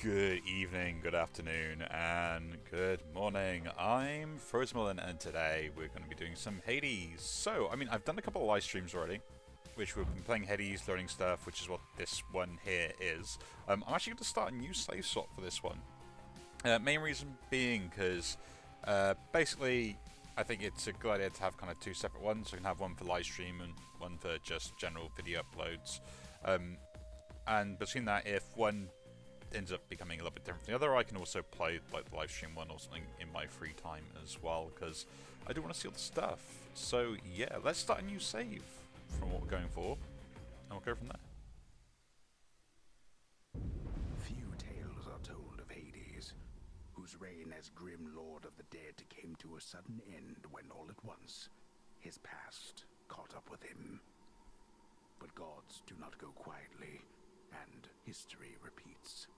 Good evening, good afternoon, and good morning. I'm Frozen, and today we're going to be doing some Hades. So, I've done a couple of live streams already, which we've been playing Hades, learning stuff, which is what this one here is. I'm actually going to start a new save slot for this one. Main reason being because, basically, I think it's a good idea to have kind of two separate ones. So you can have one for live stream and one for just general video uploads. And between that, if one ends up becoming a little bit different from the other, I can also play like the live stream one or something in my free time as well, because I do want to see all the stuff. So yeah, let's start a new save from what we're going for, and we'll go from there. Few tales are told of Hades, whose reign as grim lord of the dead came to a sudden end when all at once his past caught up with him. But gods do not go quietly, and history repeats.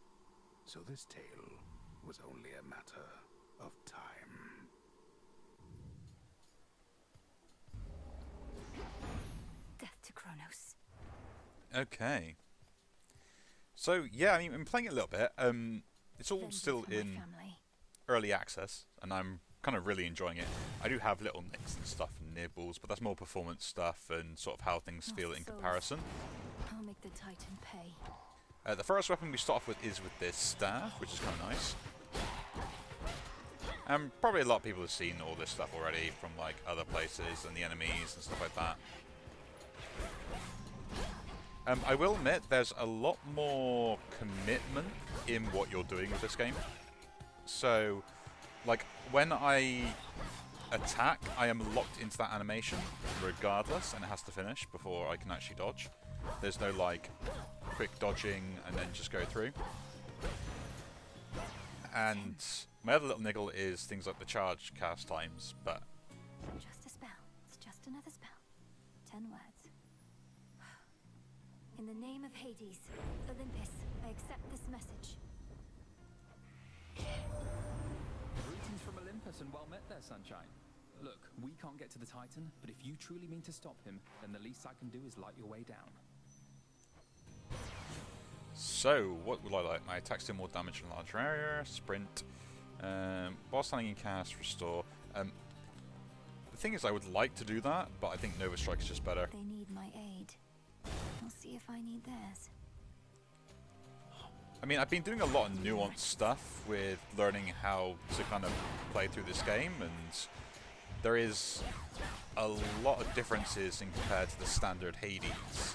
So this tale was only a matter of time. Death to Kronos. Okay. So yeah, I'm playing it a little bit. It's all still in early access, and I'm kind of really enjoying it. I do have little nicks and stuff and nibbles, but that's more performance stuff and sort of how things feel in comparison. I'll make the Titan pay. The first weapon we start off with is with this staff, which is kind of nice. Probably a lot of people have seen all this stuff already from like other places and the enemies and stuff like that. I will admit there's a lot more commitment in what you're doing with this game. So, like, when I attack, I am locked into that animation regardless, and it has to finish before I can actually dodge. There's no, like, quick dodging and then just go through. And my other little niggle is things like the charge cast times, but... Just a spell. It's just another spell. 10 words. In the name of Hades, Olympus, I accept this message. Greetings from Olympus and well met there, Sunshine. Look, we can't get to the Titan, but if you truly mean to stop him, then the least I can do is light your way down. So, what would I like? My attacks do more damage in a larger area, sprint, while standing in cast, restore. The thing is, I would like to do that, but I think Nova Strike is just better. They need my aid. We'll see if I need theirs. I've been doing a lot of nuanced stuff with learning how to kind of play through this game, and there is a lot of differences in compared to the standard Hades.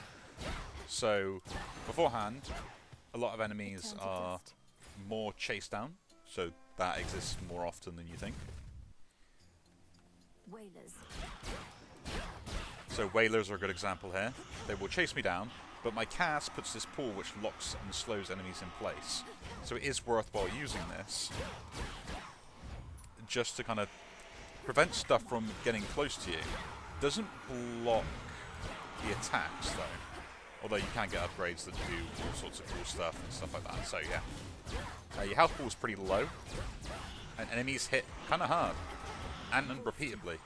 So, beforehand, a lot of enemies are more chase down, so that exists more often than you think. Whalers. So whalers are a good example here. They will chase me down, but my cast puts this pool which locks and slows enemies in place. So it is worthwhile using this, just to kind of prevent stuff from getting close to you. Doesn't block the attacks though. Although you can get upgrades that do all sorts of cool stuff and stuff like that. So yeah, your health pool is pretty low, and enemies hit kind of hard and repeatedly.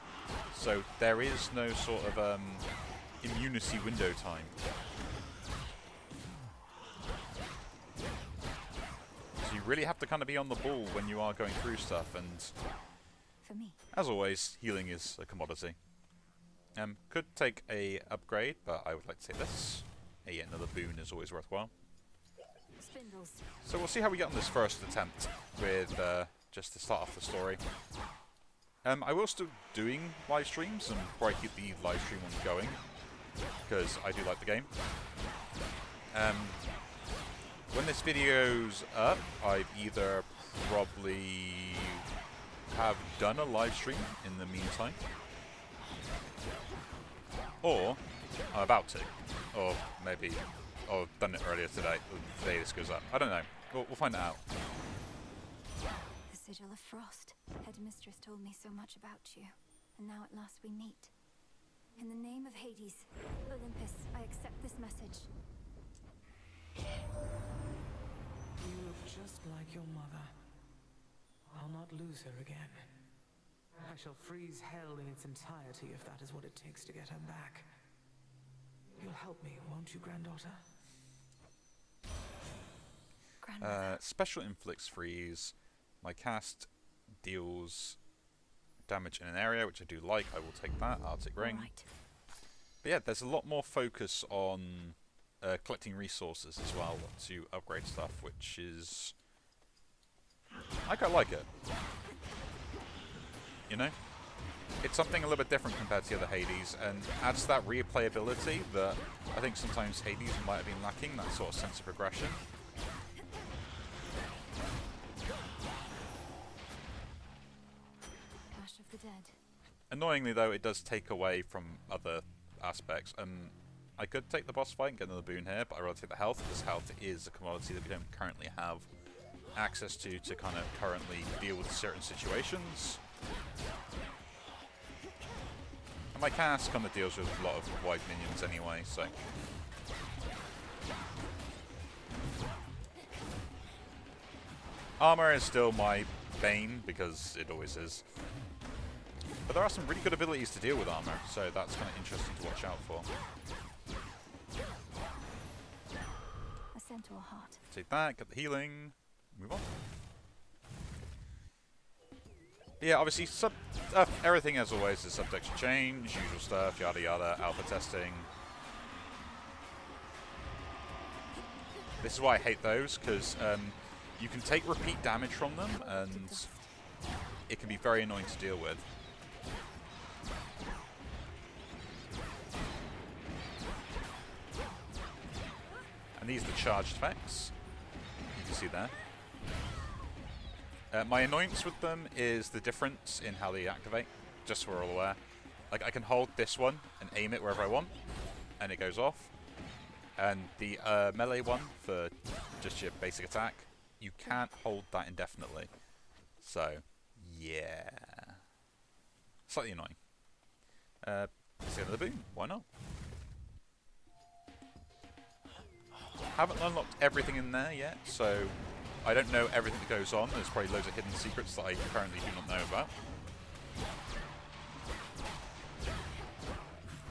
So there is no sort of immunity window time. So you really have to kind of be on the ball when you are going through stuff. And For me. as always, healing is a commodity. Could take a upgrade, but I would like to say this. Yet another boon is always worthwhile. Spindles. So we'll see how we get on this first attempt with just to start off the story. I will still doing live streams and probably keep the live stream one going because I do like the game. When this video's up, I've either probably have done a live stream in the meantime, or I'm about to, or maybe I've done it earlier today. The day this goes up, I don't know. We'll find it out. The Sigil of Frost. Headmistress told me so much about you, and now at last we meet. In the name of Hades, Olympus, I accept this message. You look just like your mother. I'll not lose her again. I shall freeze hell in its entirety if that is what it takes to get her back. You'll help me, won't you, granddaughter? grandmother. Special inflicts freeze. My cast deals damage in an area, which I do like. I will take that. Arctic Ring. Right. But yeah, there's a lot more focus on collecting resources as well to upgrade stuff, which is... I quite like it. You know? It's something a little bit different compared to the other Hades, and adds to that replayability that I think sometimes Hades might have been lacking, that sort of sense of progression. Ash of the Dead. Annoyingly, though, it does take away from other aspects. I could take the boss fight and get another boon here, but I'd rather take the health, because health is a commodity that we don't currently have access to kind of currently deal with certain situations. And my cast kind of deals with a lot of wide minions anyway, so... Armor is still my bane, because it always is. But there are some really good abilities to deal with armor, so that's kind of interesting to watch out for. A centaur heart. Take that, get the healing, move on. Yeah, obviously, everything as always is subject to change, usual stuff, yada yada, alpha testing. This is why I hate those, because you can take repeat damage from them, and it can be very annoying to deal with. And these are the charged effects, you can see there. My annoyance with them is the difference in how they activate, just so we're all aware. Like, I can hold this one and aim it wherever I want, and it goes off. And the melee one, for just your basic attack, you can't hold that indefinitely. So, yeah. Slightly annoying. Let's get another boon, why not? Haven't unlocked everything in there yet, so I don't know everything that goes on. There's probably loads of hidden secrets that I currently do not know about.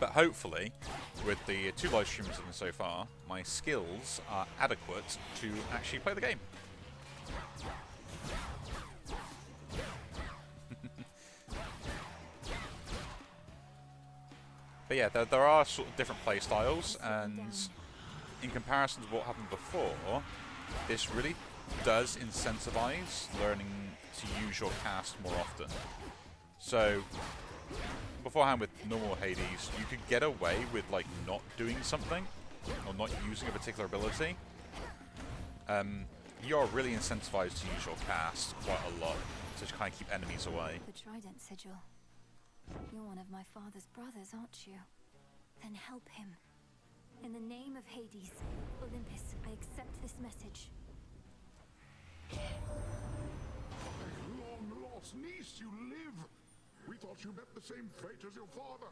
But hopefully, with the 2 live streams I've done so far, my skills are adequate to actually play the game. But yeah, there are sort of different play styles, and in comparison to what happened before, this really does incentivize learning to use your cast more often. So, beforehand with normal Hades, you could get away with like not doing something, or not using a particular ability. You're really incentivized to use your cast quite a lot, to kind of keep enemies away. The Trident Sigil. You're one of my father's brothers, aren't you? Then help him. In the name of Hades, Olympus, I accept this message. Long-lost niece, you live! We thought you met the same fate as your father,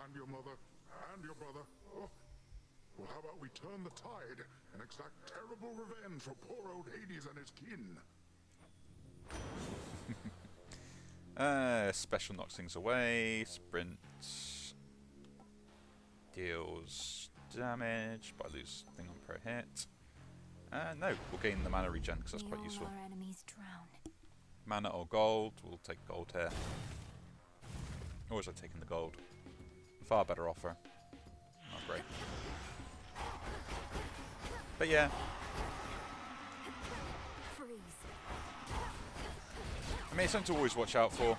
and your mother, and your brother. Oh. Well, how about we turn the tide and exact terrible revenge for poor old Hades and his kin? Special knocks things away. Sprint deals damage, but I lose thing on per hit. No, we'll gain the mana regen because that's quite useful. Our enemies drown. Mana or gold? We'll take gold here. Always like taking the gold. Far better offer. Not great. But yeah. Freeze. I mean, it's something to always watch out for.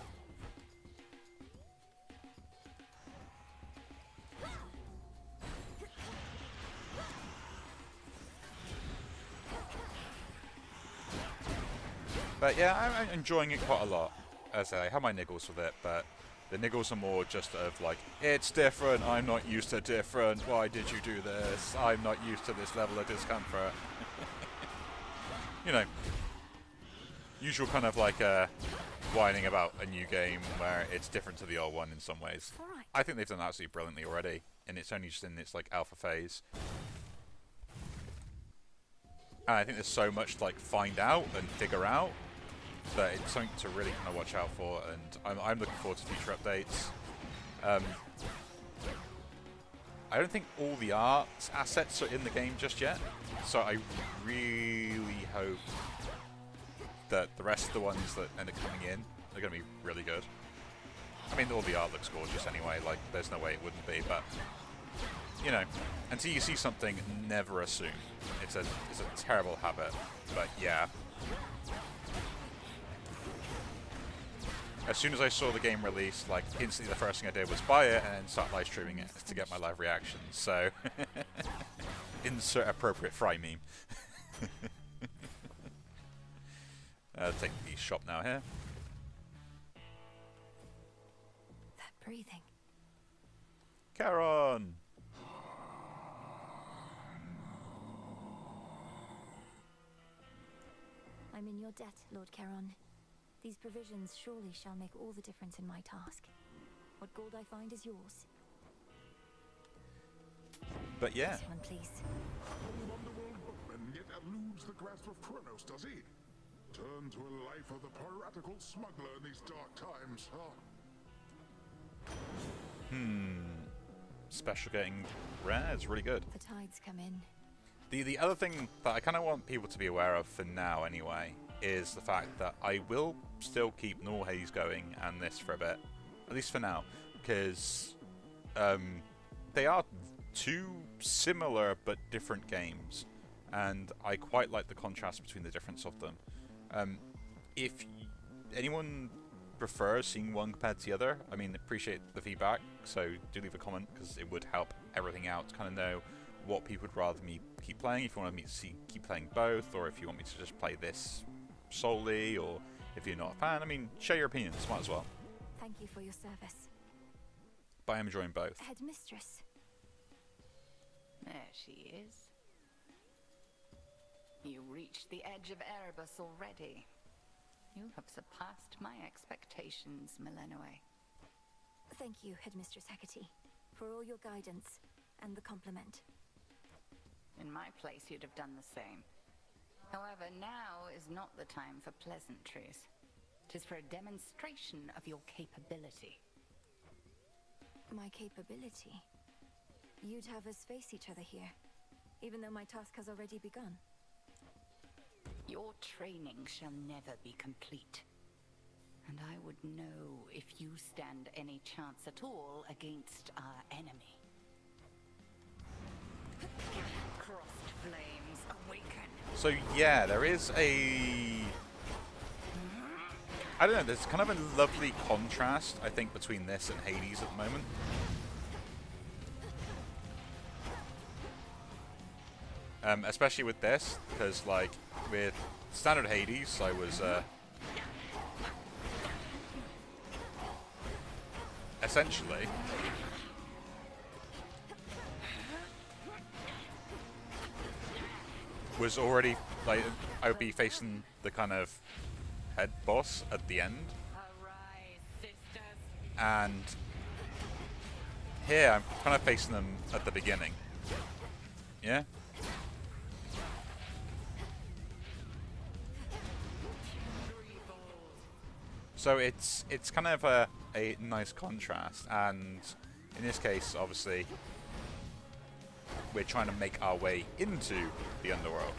But yeah, I'm enjoying it quite a lot. As I say, I have my niggles with it, but the niggles are more just of like, it's different, I'm not used to different, why did you do this? I'm not used to this level of discomfort. You know, usual kind of like whining about a new game where it's different to the old one in some ways. Right. I think they've done absolutely brilliantly already, and it's only just in its like alpha phase. And I think there's so much to like find out and figure out that it's something to really kind of watch out for, and I'm looking forward to future updates. I don't think all the art assets are in the game just yet, so I really hope that the rest of the ones that end up coming in are going to be really good. I mean, all the art looks gorgeous anyway, like, there's no way it wouldn't be, but, you know, until you see something, never assume. It's a terrible habit, but yeah. As soon as I saw the game release, like, instantly the first thing I did was buy it and then start live streaming it to get my live reactions, so... Insert appropriate fry meme. Take the shop now here. That breathing. Charon! I'm in your debt, Lord Charon. These provisions surely shall make all the difference in my task. What gold I find is yours. But yeah. This one, please. Old underworld bookman yet eludes the grasp of Kronos, does he? Turn to a life of the piratical smuggler in these dark times, huh? Special getting rare is really good. The tides come in. The other thing that I kind of want people to be aware of for now anyway is the fact that I will still keep normal Hades going and this for a bit, at least for now, because they are two similar but different games, and I quite like the contrast between the difference of them. If anyone prefers seeing one compared to the other, I mean, appreciate the feedback, so do leave a comment because it would help everything out to kind of know what people would rather me keep playing, if you want me to keep playing both, or if you want me to just play this solely, or if you're not a fan. I mean, share your opinions, might as well. Thank you for your service. But I'm enjoying both. Headmistress. There she is. You reached the edge of Erebus already. You have surpassed my expectations, Milenoe. Thank you, Headmistress Hecate, for all your guidance and the compliment. In my place, you'd have done the same. However, now is not the time for pleasantries. 'Tis for a demonstration of your capability. My capability? You'd have us face each other here, even though my task has already begun. Your training shall never be complete. And I would know if you stand any chance at all against our enemy. Crossed flames awaken. So yeah, there is a... I don't know, there's kind of a lovely contrast, I think, between this and Hades at the moment. Especially with this, because, like, with standard Hades, I was, essentially... was already, like, I would be facing the kind of head boss at the end. Arise, sisters. And here, I'm kind of facing them at the beginning. Yeah? So it's kind of a nice contrast, and in this case, obviously, we're trying to make our way into the underworld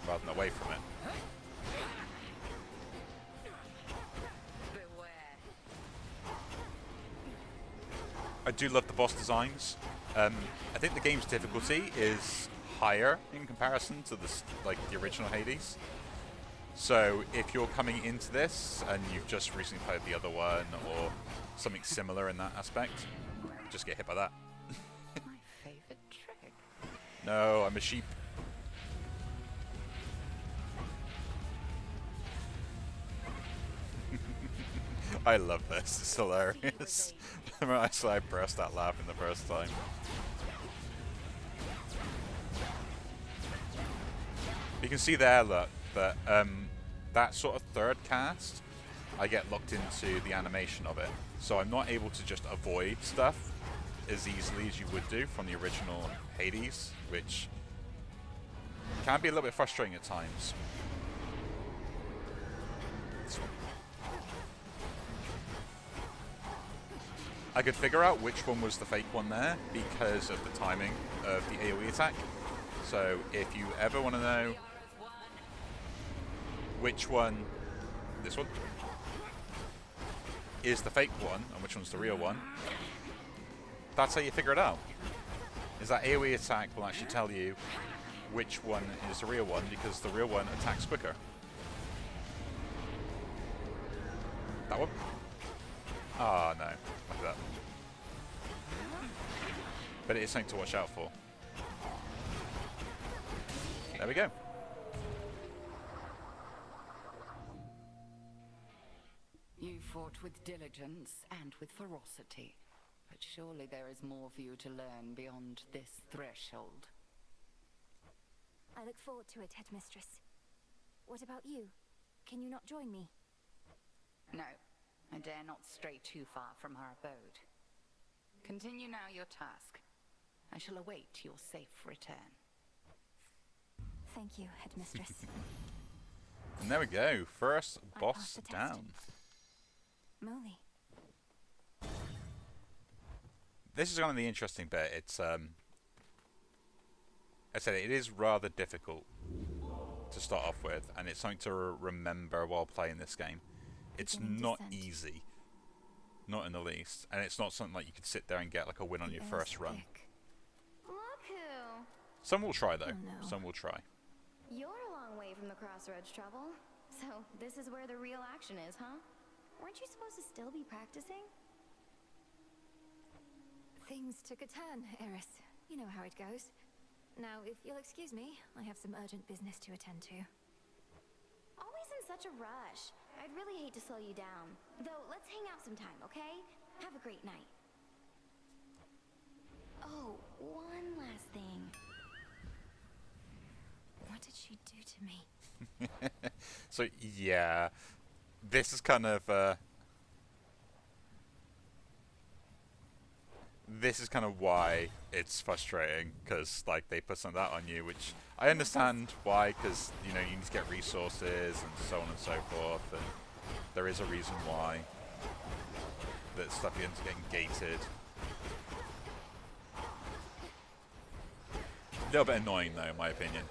rather than away from it. Beware. I do love the boss designs. I think the game's difficulty is higher in comparison to the original Hades. So if you're coming into this and you've just recently played the other one or something similar in that aspect, just get hit by that. My favorite trick. No, I'm a sheep. I love this. It's hilarious. I burst that laughing the first time. You can see there, look, that that sort of third cast, I get locked into the animation of it. So I'm not able to just avoid stuff as easily as you would do from the original Hades, which can be a little bit frustrating at times. I could figure out which one was the fake one there because of the timing of the AoE attack. So if you ever want to know which one, this one, is the fake one and which one's the real one, that's how you figure it out. Is that AoE attack will actually tell you which one is the real one because the real one attacks quicker. That one? Ah, no. Like that. But it is something to watch out for. There we go. You fought with diligence and with ferocity, but surely there is more for you to learn beyond this threshold. I look forward to it, Headmistress. What about you? Can you not join me? No, I dare not stray too far from our abode. Continue now your task. I shall await your safe return. Thank you, Headmistress. And there we go. First I boss passed the test. down. Molly. This is kind of the interesting bit. It's I said it is rather difficult to start off with, and it's something to remember while playing this game. It's Beginning not descent. easy, not in the least, and it's not something like you could sit there and get like a win on your first run. Look who! Some will try though. Oh, no. Some will try. You're a long way from the crossroads, Trouble. So this is where the real action is, huh? Weren't you supposed to still be practicing? Things took a turn, Eris. You know how it goes. Now, if you'll excuse me, I have some urgent business to attend to. Always in such a rush. I'd really hate to slow you down. Though, let's hang out sometime, okay? Have a great night. Oh, one last thing. What did she do to me? So yeah, this is kind of why it's frustrating, because like they put some of that on you, which I understand why, because you know you need to get resources and so on and so forth, and there is a reason why that stuff ends up getting gated. A little bit annoying though, in my opinion.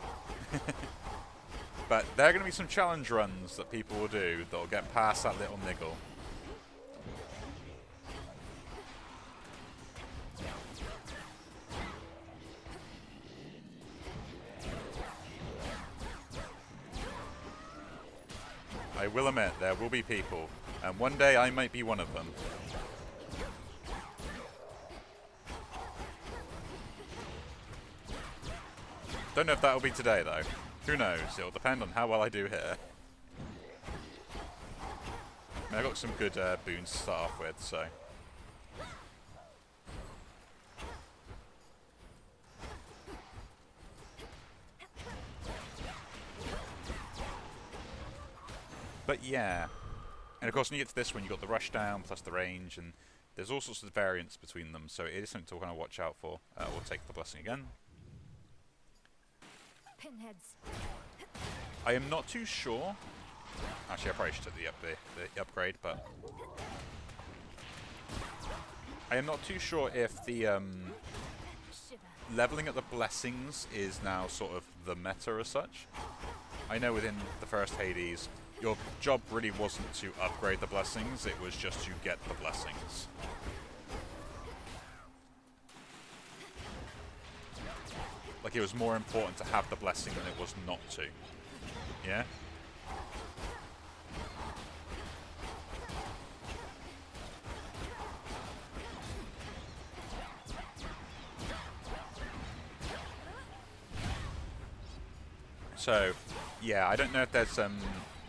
But there are going to be some challenge runs that people will do that will get past that little niggle. I will admit, there will be people, and one day I might be one of them. Don't know if that'll be today though. Who knows? It'll depend on how well I do here. I mean, I got some good boons to start off with, so. But yeah. And of course, when you get to this one, you've got the rush down plus the range, and there's all sorts of variance between them, so it is something to kind of watch out for. We'll take the blessing again. Pinheads. I am not too sure. Actually, I probably should take the upgrade, but I am not too sure if the Shiver. leveling up the blessings is now sort of the meta as such. I know within the first Hades, your job really wasn't to upgrade the blessings; it was just to get the blessings. Like, it was more important to have the blessing than it was not to. Yeah? So, yeah, I don't know if there's going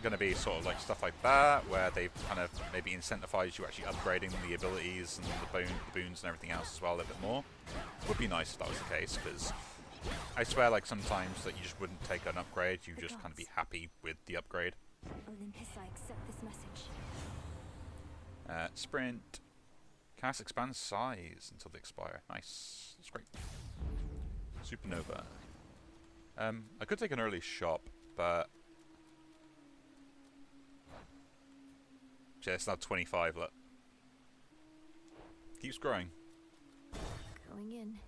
to be sort of like stuff like that, where they've kind of maybe incentivized you actually upgrading the abilities and the boons and everything else as well a little bit more. Would be nice if that was the case, because I swear, like, sometimes that you just wouldn't take an upgrade, you just kind of be happy with the upgrade. Olympus, I accept this message. Sprint. Cast expands size until they expire. Nice. That's great. Supernova. I could take an early shop, but yeah, it's now 25, look. Keeps growing. Going in.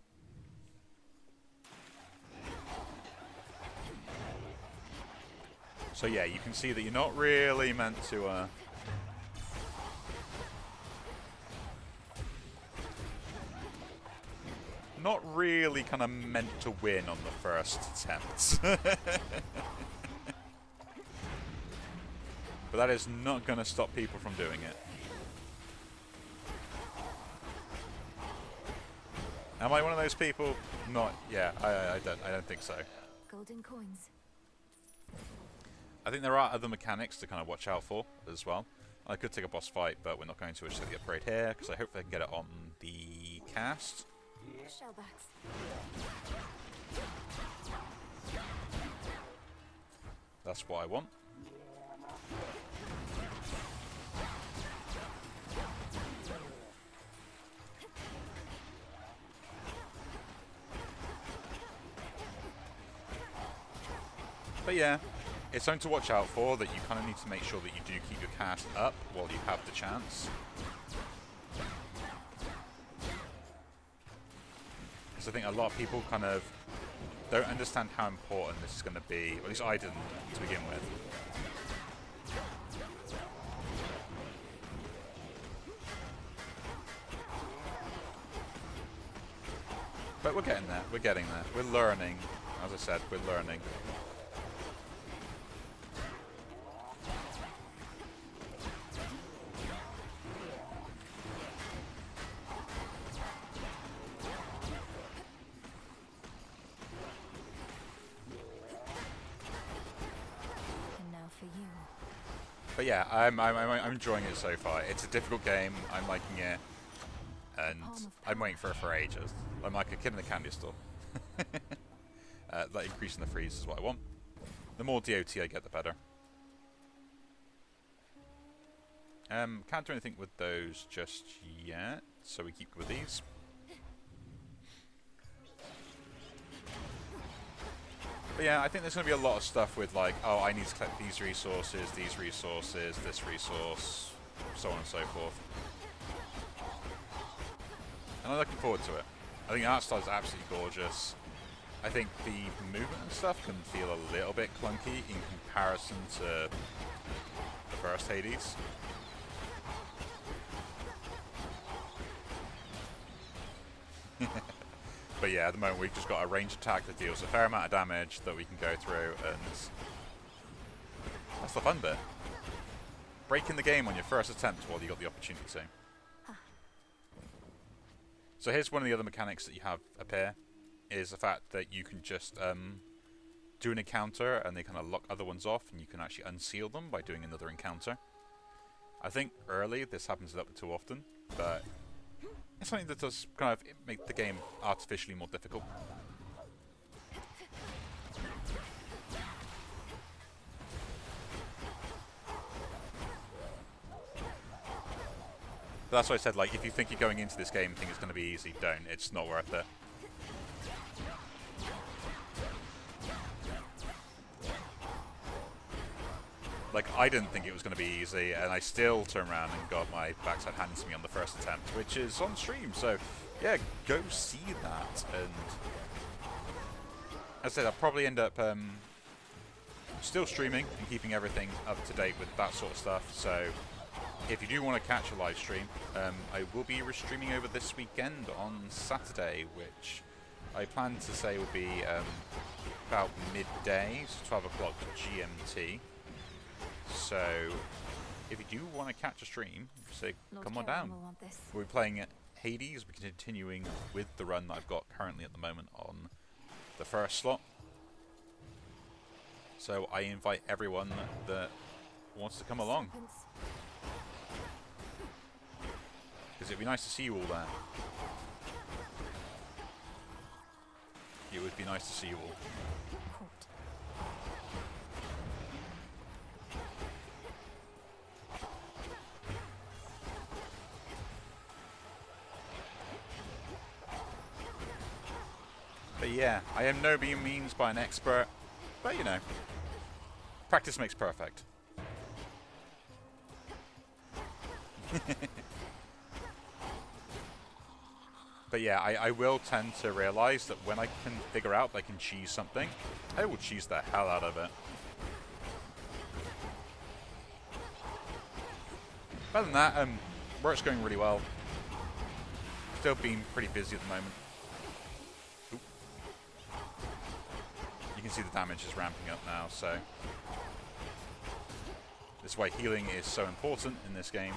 So yeah, you can see that you're not really meant to not really kind of meant to win on the first attempt. But that is not going to stop people from doing it. Am I one of those people? Not. Yeah, I don't think so. Golden coins. I think there are other mechanics to kind of watch out for as well. I could take a boss fight, but we're not going to. We'll just take the upgrade here because I hope I can get it on the cast. Shellbacks. That's what I want. But yeah, it's something to watch out for, that you kind of need to make sure that you do keep your cast up while you have the chance. Because I think a lot of people kind of don't understand how important this is going to be, or at least I didn't to begin with. But we're getting there, we're getting there. We're learning, as I said, we're learning. And now for you. But yeah, I'm enjoying it so far. It's a difficult game, I'm liking it, and I'm waiting for it for ages. I'm like a kid in the candy store. Like increasing the freeze is what I want. The more DOT I get, the better. Can't do anything with those just yet, so we keep with these. But yeah, I think there's going to be a lot of stuff with like, oh, I need to collect these resources, this resource, so on and so forth. And I'm looking forward to it. I think the art style is absolutely gorgeous. I think the movement and stuff can feel a little bit clunky in comparison to the first Hades. But yeah, at the moment we've just got a ranged attack that deals a fair amount of damage that we can go through, and that's the fun bit. Breaking the game on your first attempt while you got the opportunity to. So here's one of the other mechanics that you have appear, is the fact that you can just do an encounter and they kind of lock other ones off, and you can actually unseal them by doing another encounter. I think early this happens a little bit too often, but it's something that does kind of make the game artificially more difficult. But that's why I said, like, if you think you're going into this game and think it's going to be easy, don't. It's not worth it. Like, I didn't think it was going to be easy, and I still turned around and got my backside handed to me on the first attempt, which is on stream, so yeah, go see that. And as I said, I'll probably end up still streaming and keeping everything up to date with that sort of stuff, so if you do want to catch a live stream, I will be restreaming over this weekend on Saturday, which I plan to say would be about midday, so 12 o'clock GMT. So, if you do want to catch a stream, say, come on down. We'll be playing Hades. We're continuing with the run that I've got currently at the moment on the first slot. So, I invite everyone that wants to come along. Because it'd be nice to see you all there. It would be nice to see you all. But yeah, I am no means by an expert, but you know, practice makes perfect. But yeah, I will tend to realize that when I can figure out that I can cheese something, I will cheese the hell out of it. Other than that, work's going really well. Still being pretty busy at the moment. Oop. You can see the damage is ramping up now, so this is why healing is so important in this game.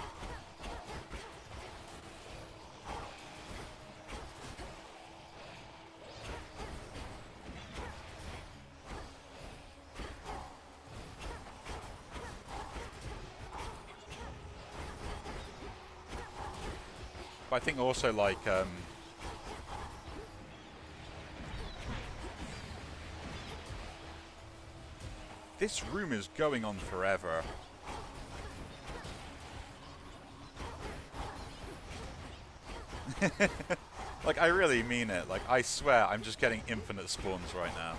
But I think also, like, this room is going on forever. Like, I really mean it. Like, I swear I'm just getting infinite spawns right now.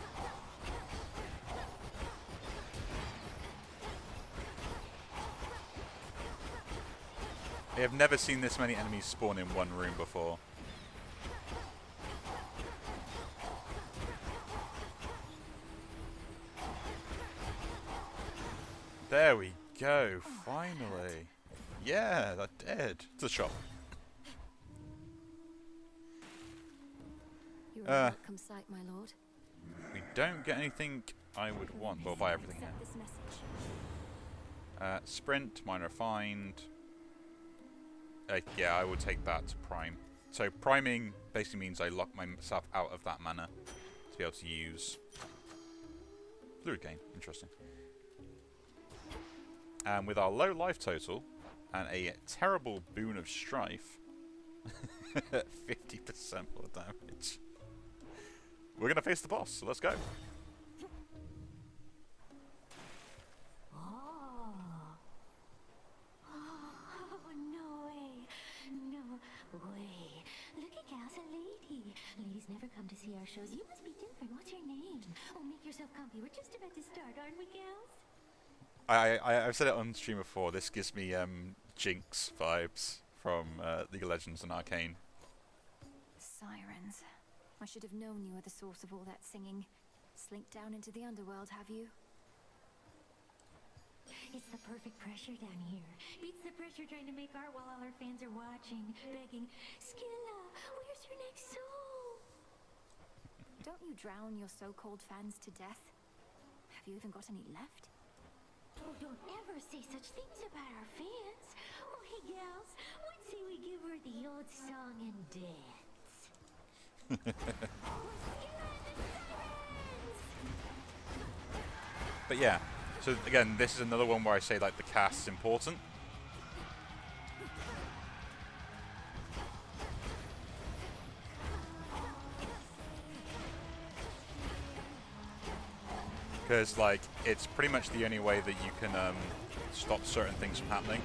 I have never seen this many enemies spawn in one room before. There we go, finally. Yeah, that did. It's a shop. You're a welcome sight, my lord. We don't get anything I would want. We'll buy everything Accept here. this message. Sprint, minor find. Yeah, I would take that to prime. So priming basically means I lock myself out of that mana to be able to use fluid gain. Interesting. And with our low life total and a terrible boon of strife, 50% more damage. We're gonna face the boss, so let's go. Way. Look at Gal's a lady. Ladies never come to see our shows. You must be different. What's your name? Oh, make yourself comfy. We're just about to start, aren't we, Gals? I've said it on stream before. This gives me Jinx vibes from League of Legends and Arcane. Sirens. I should have known you were the source of all that singing. Slinked down into the underworld, have you? It's the perfect pressure down here. Beats the pressure trying to make art while all our fans are watching, begging, Skilla, where's your next soul? Don't you drown your so-called fans to death? Have you even got any left? Oh, don't ever say such things about our fans. Oh, hey, gals, what say we give her the old song and dance? But yeah, so again, this is another one where I say like the cast's important. Because like it's pretty much the only way that you can stop certain things from happening.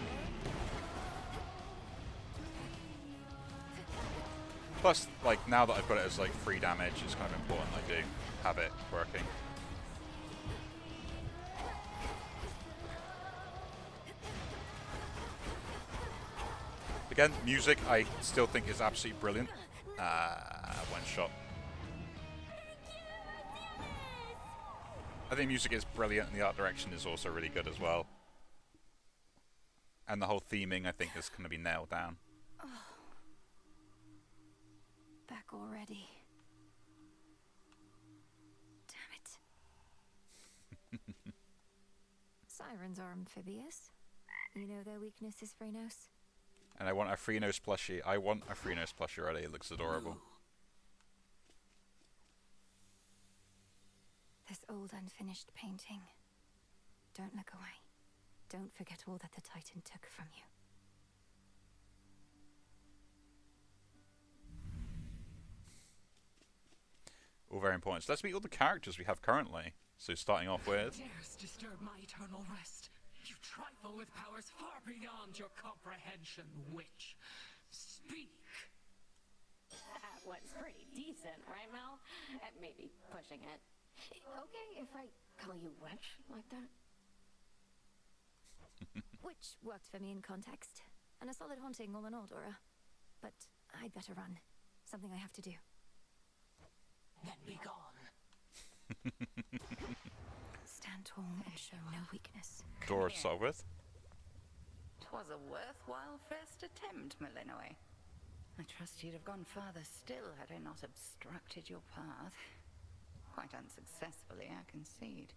Plus, like now that I've got it as like free damage, it's kind of important I do have it working. Again, music I still think is absolutely brilliant. One shot. I think music is brilliant and the art direction is also really good as well. And the whole theming I think is going to be nailed down. Back already. Damn it. Sirens are amphibious. You know their weakness is Phrenos. And I want a Phrenos plushie. I want a Phrenos plushie already. It looks adorable. This old unfinished painting. Don't look away. Don't forget all that the Titan took from you. All very important. So let's meet all the characters we have currently. So starting off with... Dares disturb my eternal rest. You trifle with powers far beyond your comprehension, witch. Speak! That was pretty decent, right, Mel? Maybe pushing it. Okay if I call you witch like that? Which worked for me in context. And a solid haunting all in all, Dora. But I'd better run. Something I have to do. Then be gone. Stand tall and show no weakness. Door to start with. 'Twas a worthwhile first attempt, Malinois. I trust you'd have gone farther still had I not obstructed your path. Quite unsuccessfully, I concede.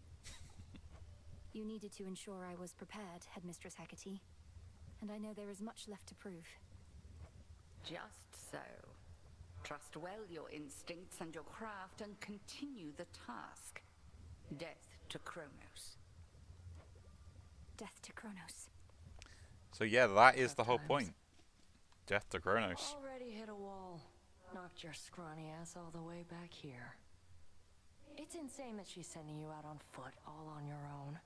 You needed to ensure I was prepared, Headmistress Hecate. And I know there is much left to prove. Just so. Trust well your instincts and your craft and continue the task. Death to Kronos. Death to Kronos. So yeah, that is the whole point. Death to Kronos. Already hit a wall. Knocked your scrawny ass all the way back here. It's insane that she's sending you out on foot, all on your own.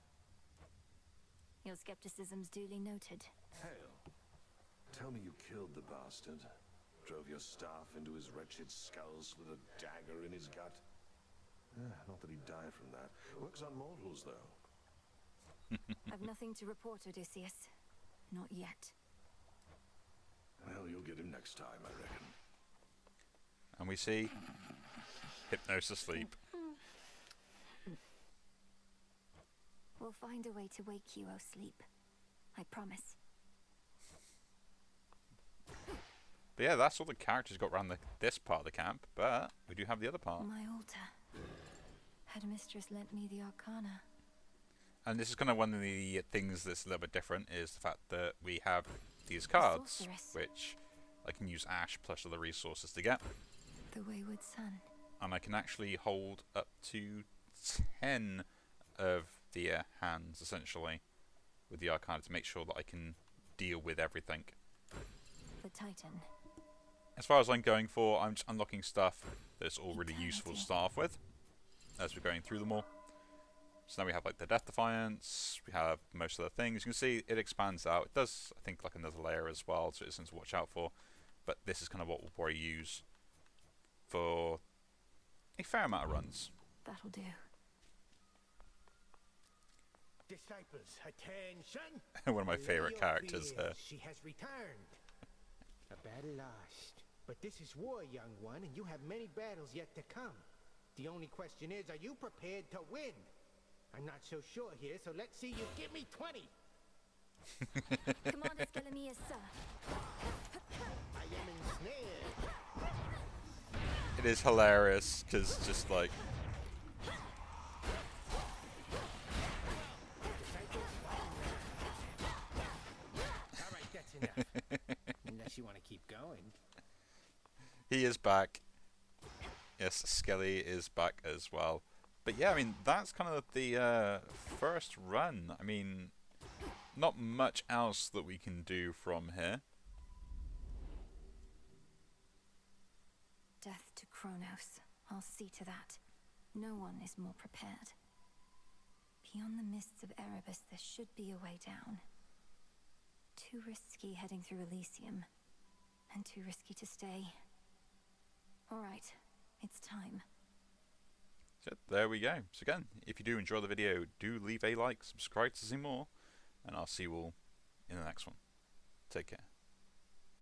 Your skepticism's duly noted. Hail. Tell me you killed the bastard. Drove your staff into his wretched skull, slid a dagger in his gut. Not that he'd die from that. Works on mortals, though. I've nothing to report, Odysseus. Not yet. Well, you'll get him next time, I reckon. And we see Hypnos asleep. We'll find a way to wake you, O sleep. I promise. But yeah, that's all the characters got around this part of the camp, but we do have the other part. My altar. Headmistress lent me the Arcana. And this is kind of one of the things that's a little bit different, is the fact that we have these cards, sorceress. which I can use Ash plus other resources to get. The Wayward Son. And I can actually hold up to 10 of the hands, essentially, with the Arcana to make sure that I can deal with everything. The Titan. As far as I'm going for, I'm just unlocking stuff that's all really useful to Eternity. start off with, as we're going through them all. So now we have like the Death Defiance, we have most of the things. You can see it expands out. It does, I think, like another layer as well, so it's something to watch out for. But this is kind of what we'll probably use for a fair amount of runs. That'll do. Disciples, attention! One of my favourite characters here. She has returned. A battle lost. But this is war, young one, and you have many battles yet to come. The only question is, are you prepared to win? I'm not so sure here, so let's see you give me 20. Commander Skelemius, sir. I am ensnared. It is hilarious, because just like... All right, that's enough. Unless you want to keep going. He is back. Yes, Skelly is back as well. But yeah, I mean, that's kind of the first run. I mean, not much else that we can do from here. Death to Kronos. I'll see to that. No one is more prepared. Beyond the mists of Erebus, there should be a way down. Too risky heading through Elysium. And too risky to stay. Alright, it's time. So there we go. So again, if you do enjoy the video, do leave a like, subscribe to see more, and I'll see you all in the next one. Take care.